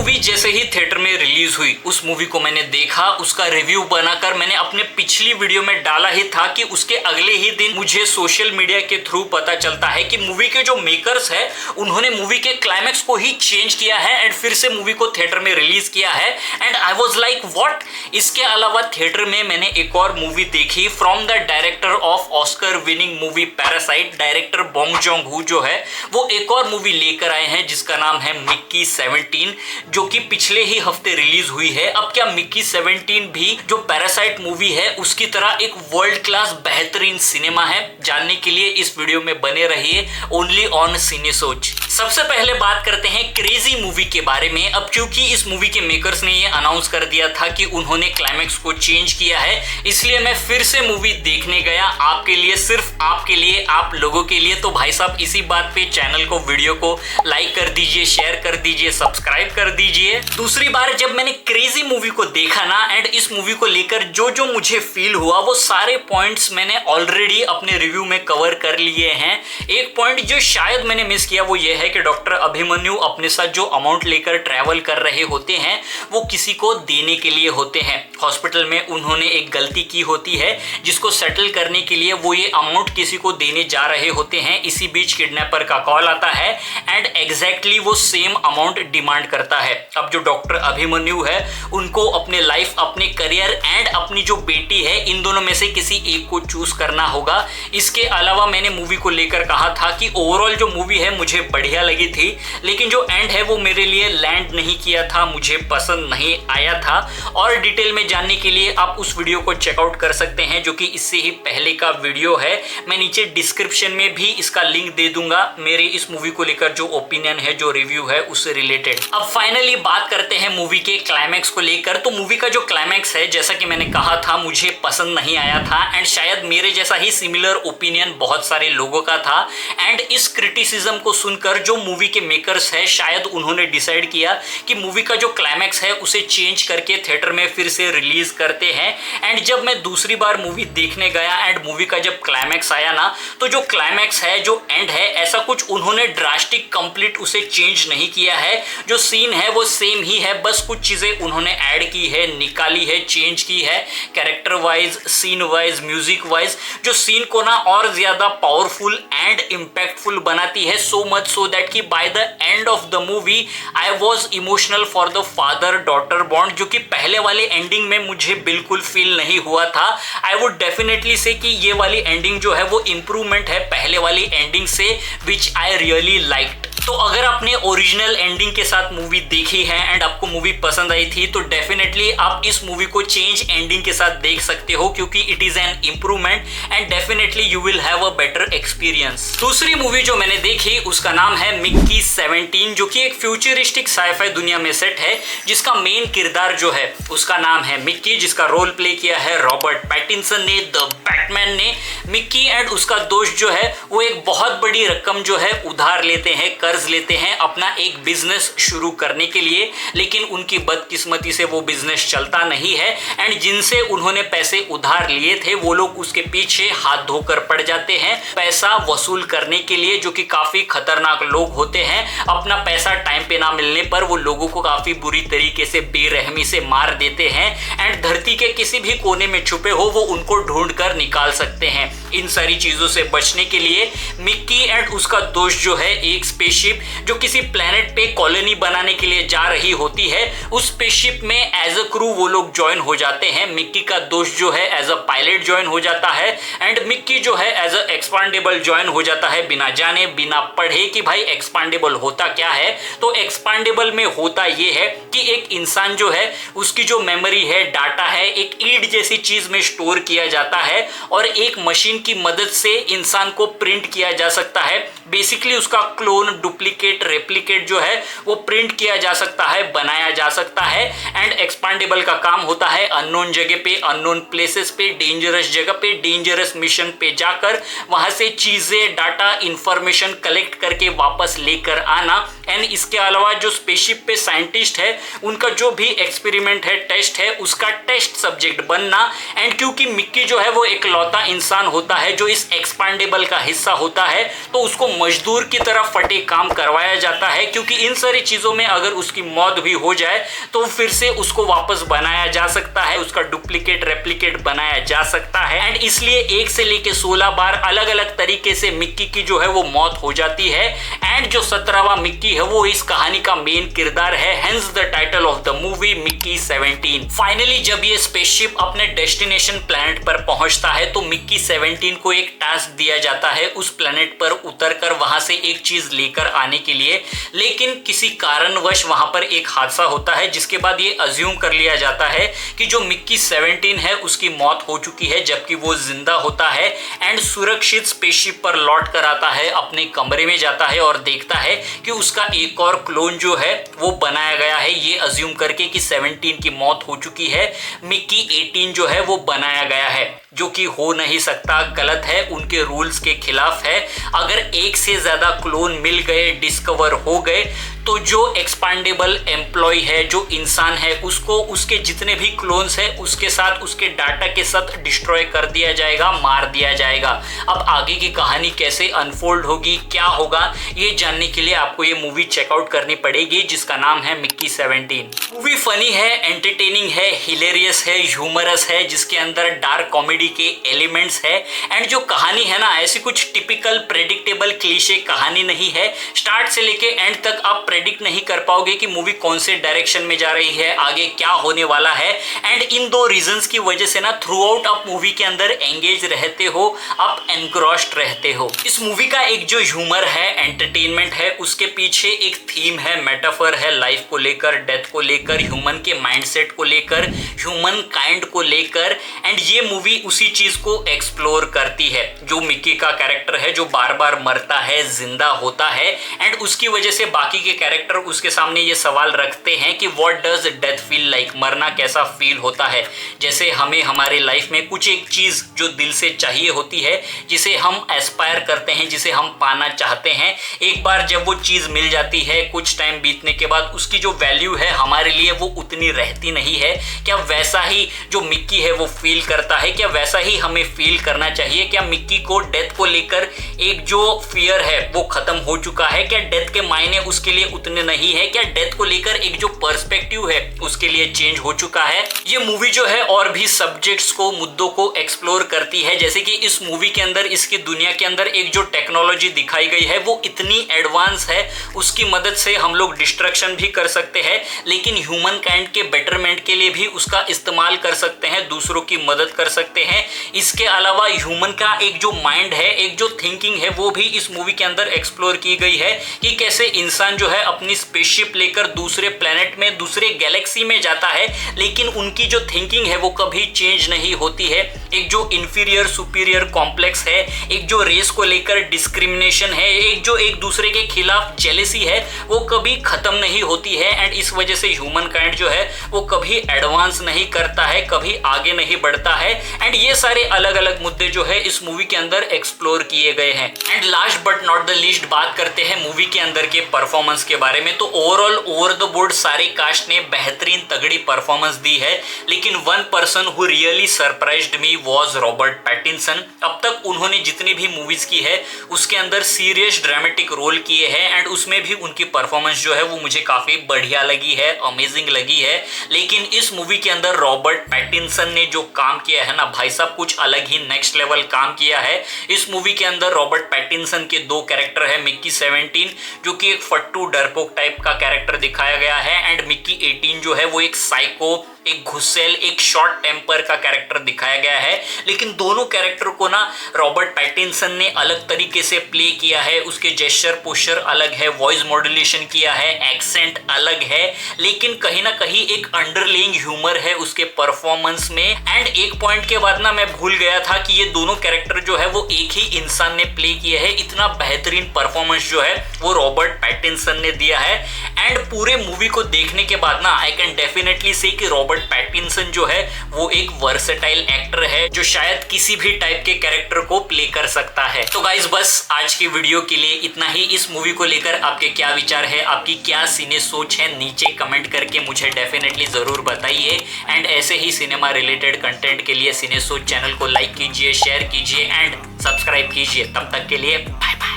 Movie जैसे ही theatre में release हुई उस मूवी को मैंने देखा, उसका रिव्यू बनाकर मैंने अपने पिछली वीडियो में डाला ही था कि उसके अगले ही दिन मुझे सोशल मीडिया के थ्रू पता चलता है कि मूवी के जो मेकर्स है उन्होंने मूवी के क्लाइमैक्स को ही चेंज किया है एंड फिर से मूवी को थिएटर में रिलीज किया है। And I was like what. इसके अलावा थिएटर में मैंने एक और मूवी देखी from the director of Oscar winning movie Parasite. Director Bong Joon ho जो है वो एक और मूवी लेकर आए हैं जिसका नाम है मिक्की 17, जो कि पिछले ही हफ्ते रिलीज हुई है। अब क्या मिक्की 17 भी जो पैरासाइट मूवी है उसकी तरह एक वर्ल्ड क्लास बेहतरीन सिनेमा है? जानने के लिए इस वीडियो में बने रहिए ओनली ऑन सिनेसोच। सबसे पहले बात करते हैं क्रेजी मूवी के बारे में। अब क्योंकि इस मूवी के मेकर्स ने ये अनाउंस कर दिया था कि उन्होंने क्लाइमैक्स को चेंज किया है, इसलिए मैं फिर से मूवी देखने गया आपके लिए, सिर्फ आपके लिए, आप लोगों के लिए। तो भाई साहब इसी बात पे चैनल को, वीडियो को लाइक कर दीजिए, शेयर कर दीजिए, सब्सक्राइब कर दीजिए। दूसरी बार जब मैंने क्रेजी मूवी को देखा ना एंड इस मूवी को लेकर जो जो मुझे फील हुआ वो सारे पॉइंट्स मैंने ऑलरेडी अपने रिव्यू में कवर कर लिए हैं। एक पॉइंट जो शायद मैंने मिस किया वो ये है कि डॉक्टर अभिमन्यु अपने साथ जो अमाउंट लेकर ट्रैवल कर रहे होते हैं वो किसी को देने के लिए होते हैं। हॉस्पिटल में उन्होंने एक गलती की होती है जिसको सेटल करने के लिए वो ये अमाउंट किसी को देने जा रहे होते हैं। इसी बीच किडनैपर का कॉल आता है एंड एग्जैक्टली वो सेम अमाउंट डिमांड करता है। अब जो डॉक्टर अभिमन्यु है उनको अपने लाइफ, अपने करियर एंड अपनी जो बेटी है, इन दोनों में से किसी एक को चूज करना होगा। इसके अलावा मैंने मूवी को लेकर कहा था कि ओवरऑल जो मूवी है मुझे बढ़िया लगी थी, लेकिन जो एंड है वो मेरे लिए लैंड नहीं किया था, मुझे पसंद नहीं आया था। और डिटेल में जानने के लिए आप उस वीडियो को चेकआउट कर सकते हैं जो कि इससे ही पहले का वीडियो है। मैं नीचे डिस्क्रिप्शन में भी इसका लिंक दे दूंगा मेरे इस मूवी को लेकर जो ओपिनियन है, जो रिव्यू है उससे रिलेटेड। अब फाइनली बात करते हैं मूवी के क्लाइमैक्स को लेकर। तो मूवी का जो क्लाइमैक्स है जैसा कि मैंने कहा था मुझे पसंद नहीं आया था एंड शायद मेरे जैसा ही सिमिलर ओपिनियन बहुत सारे लोगों का था। एंड इस क्रिटिसिज्म को सुनकर जो मूवी के मेकर्स है शायद उन्होंने डिसाइड किया कि मूवी का जो क्लाइमैक्स है उसे चेंज करके थिएटर में फिर से रिलीज करते हैं। एंड जब मैं दूसरी बार मूवी देखने गया एंड मूवी का जब क्लाइमैक्स आया ना, तो जो क्लाइमैक्स है, जो एंड है, ऐसा कुछ उन्होंने ड्रास्टिक कंप्लीट उसे चेंज नहीं किया है। जो सीन है वो सेम ही है, बस कुछ चीजें उन्होंने ऐड की है, निकाली है, चेंज की है। Character wise, scene wise, music wise जो सीन को ना और ज्यादा पावरफुल एंड इम्पैक्टफुल बनाती है। सो मच सो दैट कि by the end of the movie I was emotional for the father daughter bond, जो कि पहले वाले एंडिंग में मुझे बिल्कुल फील नहीं हुआ था। आई वुड डेफिनेटली से कि ये वाली एंडिंग जो है वो इंप्रूवमेंट है पहले वाली एंडिंग से, विच आई रियली लाइक्ड। तो अगर आपने ओरिजिनल एंडिंग के साथ मूवी देखी है एंड आपको मूवी पसंद आई थी तो डेफिनेटली आप इस मूवी को चेंज एंडिंग के साथ देख सकते हो, क्योंकि it is an improvement and definitely you will have a better experience. दूसरी मूवी जो मैंने देखी उसका नाम है मिक्की 17, जो कि एक फ्यूचरिस्टिक साइफाई दुनिया में सेट है, जिसका मेन किरदार जो है उसका नाम है मिक्की, जिसका रोल प्ले किया है रॉबर्ट पैटिंसन ने, द बैटमैन ने। मिक्की एंड उसका दोस्त जो है वो एक बहुत बड़ी रकम जो है उधार लेते हैं, कर्ज लेते हैं अपना एक बिजनेस शुरू करने के लिए, लेकिन उनकी बदकिस्मती से वो बिजनेस चलता नहीं है एंड जिनसे उन्होंने पैसे उधार लिए थे वो लोग उसके पीछे हाथ धोकर पड़ जाते हैं पैसा वसूल करने के लिए, जो कि काफी खतरनाक लोग होते हैं। अपना पैसा टाइम पे ना मिलने पर वो लोगों को काफी बुरी तरीके से बेरहमी से मार देते हैं एंड धरती के किसी भी कोने में छुपे हो वो उनको ढूंढ कर निकाल सकते हैं। इन सारी चीजों से बचने के लिए मिक्की एंड उसका दोस्त जो है एक स्पेसशिप जो किसी प्लेनेट पे कॉलोनी बनाने के लिए जा रही होती है, उस स्पेसशिप में एज अ क्रू वो लोग ज्वाइन हो जाते हैं। मिक्की का दोस्त जो है एज अ पायलट ज्वाइन हो जाता है एंड मिक्की जो है एज अ एक्सपांडेबल ज्वाइन हो जाता है, बिना जाने बिना पढ़े कि भाई एक्सपांडेबल होता क्या है। तो एक्सपांडेबल में होता ये है कि एक इंसान जो है उसकी जो मेमोरी है, डाटा है, एक ईड जैसी चीज में स्टोर किया जाता है और एक मशीन की मदद से इंसान को प्रिंट किया जा सकता है। बेसिकली उसका क्लोन, डुप्लीकेट, रेप्लिकेट जो है वो प्रिंट किया जा सकता है, बनाया जा सकता है। एंड एक्सपांडेबल का काम होता है अननोन जगह पे, अननोन प्लेसेस पे, डेंजरस जगह पे, डेंजरस मिशन पे जाकर वहां से चीजें, डाटा, इंफॉर्मेशन कलेक्ट करके वापस लेकर आना एंड इसके अलावा जो स्पेसशिप पे साइंटिस्ट है उनका जो भी एक्सपेरिमेंट है, टेस्ट है, उसका टेस्ट सब्जेक्ट बनना। एंड क्योंकि मिक्की जो है वो इकलौता इंसान होता है जो इस एक्सपांडेबल का हिस्सा होता है, तो उसको मजदूर की तरह फटे काम करवाया जाता है, क्योंकि इन सारी चीजों में अगर उसकी मौत भी हो जाए तो फिर से उसको वापस बनाया जा सकता है, उसका डुप्लीकेट रेप्लिकेट बनाया जा सकता है। एंड इसलिए 1 से लेके 16 बार अलग अलग तरीके से मिक्की की जो है वो मौत हो जाती है। एंड जो 17वां मिक्की है वो इस कहानी का मेन किरदार है, hence the title of the movie Mickey 17। Finally जब ये स्पेसशिप अपने डेस्टिनेशन प्लैनेट पर पहुंचता है तो मिक्की 17 को एक टास्क दिया जाता है उस प्लैनेट पर उतरकर वहां से एक चीज लेकर आने के लिए। लेकिन किसी कारणवश वहां पर एक हादसा होता है, जिसके बाद ये अज्यूम कर लिया जाता है कि जो मिक्की 17 है उसकी मौत हो चुकी है, जबकि वो जिंदा होता है। एंड सुरक्षित स्पेसशिप पर लौट कर आता है, अपने कमरे में जाता है और देखता है कि उसका एक और क्लोन जो है वो बनाया गया है, ये अज्यूम करके कि 17 की मौत हो चुकी है, मिक्की 18 जो है वो बनाया गया है, जो कि हो नहीं सकता, गलत है, उनके रूल्स के खिलाफ है। अगर एक से ज्यादा क्लोन मिल गए, डिस्कवर हो गए, तो जो एक्सपांडेबल एम्प्लॉय है, जो इंसान है, उसको उसके जितने भी क्लोन्स है उसके साथ, उसके डाटा के साथ डिस्ट्रॉय कर दिया जाएगा, मार दिया जाएगा। अब आगे की कहानी कैसे अनफोल्ड होगी, क्या होगा, ये जानने के लिए आपको ये मूवी चेकआउट करनी पड़ेगी, जिसका नाम है मिक्की 17। मूवी फनी है, एंटरटेनिंग है, हिलेरियस है, ह्यूमरस है, जिसके अंदर डार्क कॉमेडी के एलिमेंट्स है। एंड जो कहानी है ना, ऐसी कुछ टिपिकल प्रेडिक्टेबल क्लीशे कहानी नहीं है। स्टार्ट से लेके एंड तक आप प्रेडिक्ट नहीं कर पाओगे कि मूवी कौन से डायरेक्शन में जा रही है, आगे क्या होने वाला है। एंड इन 2 रीजंस की वजह से ना थ्रू आउट आप मूवी के अंदर एंगेज रहते हो, आप एनग्रॉस्ड रहते हो। इस मूवी का एक जो ह्यूमर है, एंटरटेनमेंट है, उसके पीछे एक थीम है, मेटाफर है, लाइफ को लेकर, डेथ को लेकर, ह्यूमन के माइंडसेट को लेकर, ह्यूमन काइंड को लेकर। एंड ये मूवी उसी चीज को एक्सप्लोर करती है, जो मिक्की का कैरेक्टर है जो बार बार मरता है, जिंदा होता है। एंड उसकी वजह से बाकी के कैरेक्टर उसके सामने ये सवाल रखते हैं कि what does death feel like, मरना कैसा फील होता है। जैसे हमें हमारे लाइफ में कुछ एक चीज जो दिल से चाहिए होती है, जिसे हम एस्पायर करते हैं, जिसे हम पाना चाहते हैं, एक बार जब वो चीज मिल जाती है, कुछ टाइम बीतने के बाद उसकी जो वैल्यू है हमारे लिए वो उतनी रहती नहीं है। क्या वैसा ही जो मिक्की है वो फील करता है? क्या वैसा ही हमें फील करना चाहिए? क्या मिक्की को डेथ को लेकर एक जो फियर है वो खत्म हो चुका है? क्या डेथ के मायने उसके लिए उतने नहीं है? क्या डेथ को लेकर एक जो पर्सपेक्टिव है उसके लिए चेंज हो चुका है? ये मूवी जो है और भी सब्जेक्ट्स को, मुद्दों को एक्सप्लोर करती है। जैसे कि इस मूवी के अंदर, इसकी दुनिया के अंदर एक जो टेक्नोलॉजी दिखाई गई है वो इतनी एडवांस है, उसकी मदद से हम लोग डिस्ट्रक्शन भी कर सकते हैं, लेकिन ह्यूमन काइंड के बेटरमेंट के लिए भी उसका इस्तेमाल कर सकते हैं, दूसरों की मदद कर सकते हैं। इसके अलावा ह्यूमन का एक जो माइंड है, एक जो थिंकिंग है, वो भी इस मूवी के अंदर एक्सप्लोर की गई है कि कैसे इंसान जो है अपनी स्पेसशिप लेकर दूसरे प्लेनेट में, दूसरे गैलेक्सी में जाता है, लेकिन उनकी जो थिंकिंग है वो कभी चेंज नहीं होती है। एक जो इंफीरियर सुपीरियर कॉम्प्लेक्स है, एक जो रेस को लेकर डिस्क्रिमिनेशन है, एक जो एक दूसरे के खिलाफ जेलेसी है, वो कभी खत्म नहीं होती है। एंड इस वजह से ह्यूमन काइंड जो है वो कभी एडवांस नहीं करता है, कभी आगे नहीं बढ़ता है। एंड ये सारे अलग अलग मुद्दे जो है इस मूवी के अंदर एक्सप्लोर किए गए हैं। And last but not the least बात करते हैं मूवी के अंदर के परफॉर्मेंस के बारे में। तो ओवरऑल ओवर द बोर्ड सारे कास्ट ने बेहतरीन तगड़ी परफॉर्मेंस दी है, लेकिन one person who really surprised me was Robert Pattinson. अब तक उन्होंने जितनी भी मूवीज की है उसके अंदर सीरियस ड्रामेटिक रोल किए हैं, एंड उसमें भी उनकी परफॉर्मेंस जो है वो मुझे काफी बढ़िया लगी है, अमेजिंग लगी है। लेकिन इस मूवी के अंदर रॉबर्ट पैटिंसन ने जो काम किया है ना भाई साहब, कुछ अलग ही नेक्स्ट लेवल काम किया है। इस मूवी के अंदर रॉबर्ट पैटिंसन के 2 कैरेक्टर है, मिक्की 17 जो कि एक फट्टू डरपोक टाइप का कैरेक्टर दिखाया गया है, एंड मिक्की 18 जो है वो एक साइको, एक घुसेल, एक शॉर्ट टेम्पर का कैरेक्टर दिखाया गया है। लेकिन दोनों कैरेक्टर को ना रॉबर्ट पैटिंसन ने अलग तरीके से प्ले किया है, उसके जेस्चर पोस्चर अलग है, वॉइस मॉड्यूलेशन किया है, एक्सेंट अलग है, लेकिन कहीं ना कहीं एक अंडरलेइंग ह्यूमर है उसके परफॉर्मेंस में। एंड एक पॉइंट के बाद बाद ना मैं भूल गया था कि ये दोनों कैरेक्टर जो है वो एक ही इंसान ने प्ले किया है। इतना बेहतरीन परफॉर्मेंस जो है वो रॉबर्ट पैटिंसन ने दिया है। एंड पूरे मूवी को देखने के बाद ना आई कैन डेफिनेटली से कि रॉबर्ट पैटिंसन जो है वो एक वर्सेटाइल एक्टर है जो शायद किसी भी टाइप के कैरेक्टर को प्ले कर सकता है। तो गाइस बस आज की वीडियो के लिए इतना ही। इस मूवी को लेकर आपके क्या विचार है, आपकी क्या सिने सोच है, नीचे कमेंट करके मुझे डेफिनेटली जरूर बताइए। एंड ऐसे ही सिनेमा रिलेटेड कंटेंट के लिए सिने सोच चैनल को लाइक कीजिए, शेयर कीजिए एंड सब्सक्राइब कीजिए। तब तक के लिए bye bye.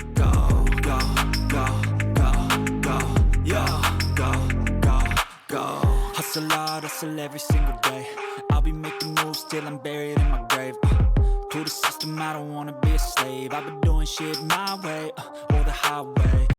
Hustle hard, hustle every single day. I'll be making moves till I'm buried in my grave. To the system, I don't wanna be a slave. I've been doing shit my way, or the highway.